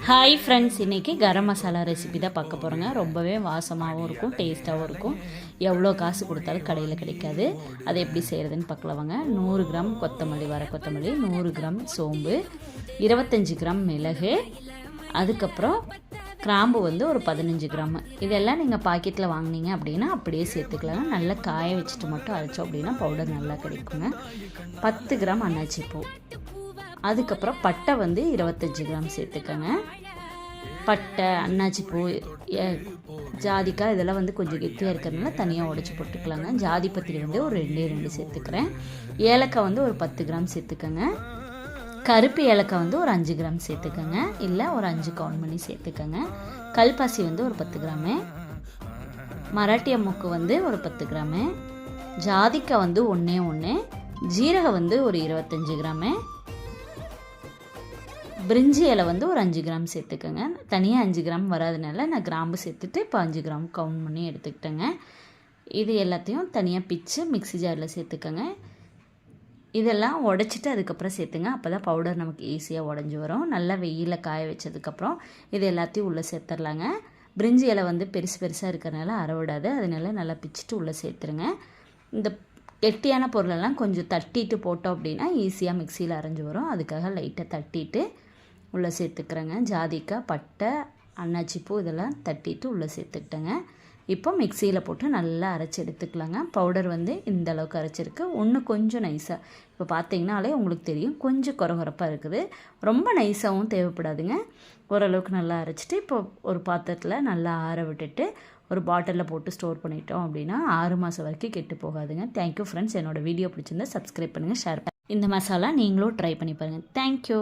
Hi friends, இன்றைக்கி garam masala recipe தான் பார்க்க போகிறோங்க. ரொம்பவே வாசமாகவும் இருக்கும், டேஸ்ட்டாகவும் இருக்கும். எவ்வளோ காசு கொடுத்தாலும் கடையில் கிடைக்காது. அதை எப்படி செய்கிறதுன்னு பார்க்கலாம் வாங்க. 100 கிராம் கொத்தமல்லி, வர கொத்தமல்லி, 100 கிராம் சோம்பு, 25 கிராம் மிளகு, அதுக்கப்புறம் கிராம்பு வந்து ஒரு 15 கிராம். இதெல்லாம் நீங்கள் பாக்கெட்டில் வாங்கினீங்க அப்படின்னா அப்படியே சேர்த்துக்கலாங்க. நல்லா காய வச்சுட்டு மட்டும் அரைச்சோம் அப்படின்னா பவுடர் நல்லா கிடைக்குங்க. 10 கிராம் அன்னாச்சி பூ, அதுக்கப்புறம் பட்டை வந்து 25 கிராம் சேர்த்துக்கங்க. பட்டை, அன்னாச்சி பூ, ஜாதிக்காய் இதெல்லாம் வந்து கொஞ்சம் கெட்டியாக இருக்கிறதுனால தனியாக உடச்சி போட்டுக்கலாங்க. ஜாதி பத்திரி வந்து ஒரு 2 சேர்த்துக்கிறேன். ஏலக்காய் வந்து ஒரு 10 கிராம் சேர்த்துக்கங்க. கருப்பு ஏலக்காய் வந்து ஒரு 5 கிராம் சேர்த்துக்கங்க, இல்லை ஒரு 5 கவுண்ட் பண்ணி சேர்த்துக்கங்க. கல்பாசி வந்து ஒரு 10 கிராமு, மராட்டிய மூக்கு வந்து ஒரு 10 கிராமு, ஜாதிக்காய் வந்து 1, ஜீரகம் வந்து ஒரு 25 கிராமு, பிரிஞ்சி இலை வந்து ஒரு 5 கிராம் சேர்த்துக்கோங்க. தனியாக 5 கிராம் வராதனால நான் கிராம்பு சேர்த்துட்டு இப்போ 5 கிராம் கவுண்ட் பண்ணி எடுத்துக்கிட்டேங்க. இது எல்லாத்தையும் தனியாக பிச்சு மிக்ஸி ஜாரில் சேர்த்துக்கோங்க. இதெல்லாம் உடச்சிட்டு அதுக்கப்புறம் சேர்த்துங்க. அப்போ தான் பவுடர் நமக்கு ஈஸியாக உடஞ்சி வரும். நல்லா வெயிலில் காய வச்சதுக்கப்புறம் இது எல்லாத்தையும் உள்ளே சேர்த்துடலாங்க. பிரிஞ்சி இலை வந்து பெருசாக இருக்கிறனால அறவிடாது, அதனால நல்லா பிச்சுட்டு உள்ளே சேர்த்துருங்க. இந்த கெட்டியான பொருளெல்லாம் கொஞ்சம் தட்டிட்டு போட்டோம் அப்படின்னா ஈஸியாக மிக்சியில் அரைஞ்சி வரும். அதுக்காக லைட்டாக தட்டிட்டு உள்ளே சேர்த்துக்கிறேங்க. ஜாதிக்காய், பட்டை, அன்னாச்சி பூ இதெல்லாம் தட்டிட்டு உள்ளே சேர்த்துக்கிட்டேங்க. இப்போ மிக்சியில் போட்டு நல்லா அரைச்சி எடுத்துக்கலாங்க. பவுடர் வந்து இந்த அளவுக்கு அரைச்சிருக்கு. ஒன்று கொஞ்சம் நைஸாக, இப்போ பார்த்தீங்கன்னாலே உங்களுக்கு தெரியும் கொஞ்சம் குறகுறப்பாக இருக்குது. ரொம்ப நைஸாகவும் தேவைப்படாதுங்க. ஓரளவுக்கு நல்லா அரைச்சிட்டு இப்போ ஒரு பாத்திரத்தில் நல்லா ஆற விட்டுட்டு ஒரு பாட்டிலில் போட்டு ஸ்டோர் பண்ணிட்டோம் அப்படின்னா 6 மாதம் வரைக்கும் கெட்டு போகாதுங்க. Thank you friends. என்னோடய வீடியோ பிடிச்சிருந்தா சப்ஸ்கிரைப் பண்ணுங்கள், ஷேர் பண்ணுங்கள். இந்த மசாலா நீங்களும் ட்ரை பண்ணி பாருங்கள். தேங்க்யூ.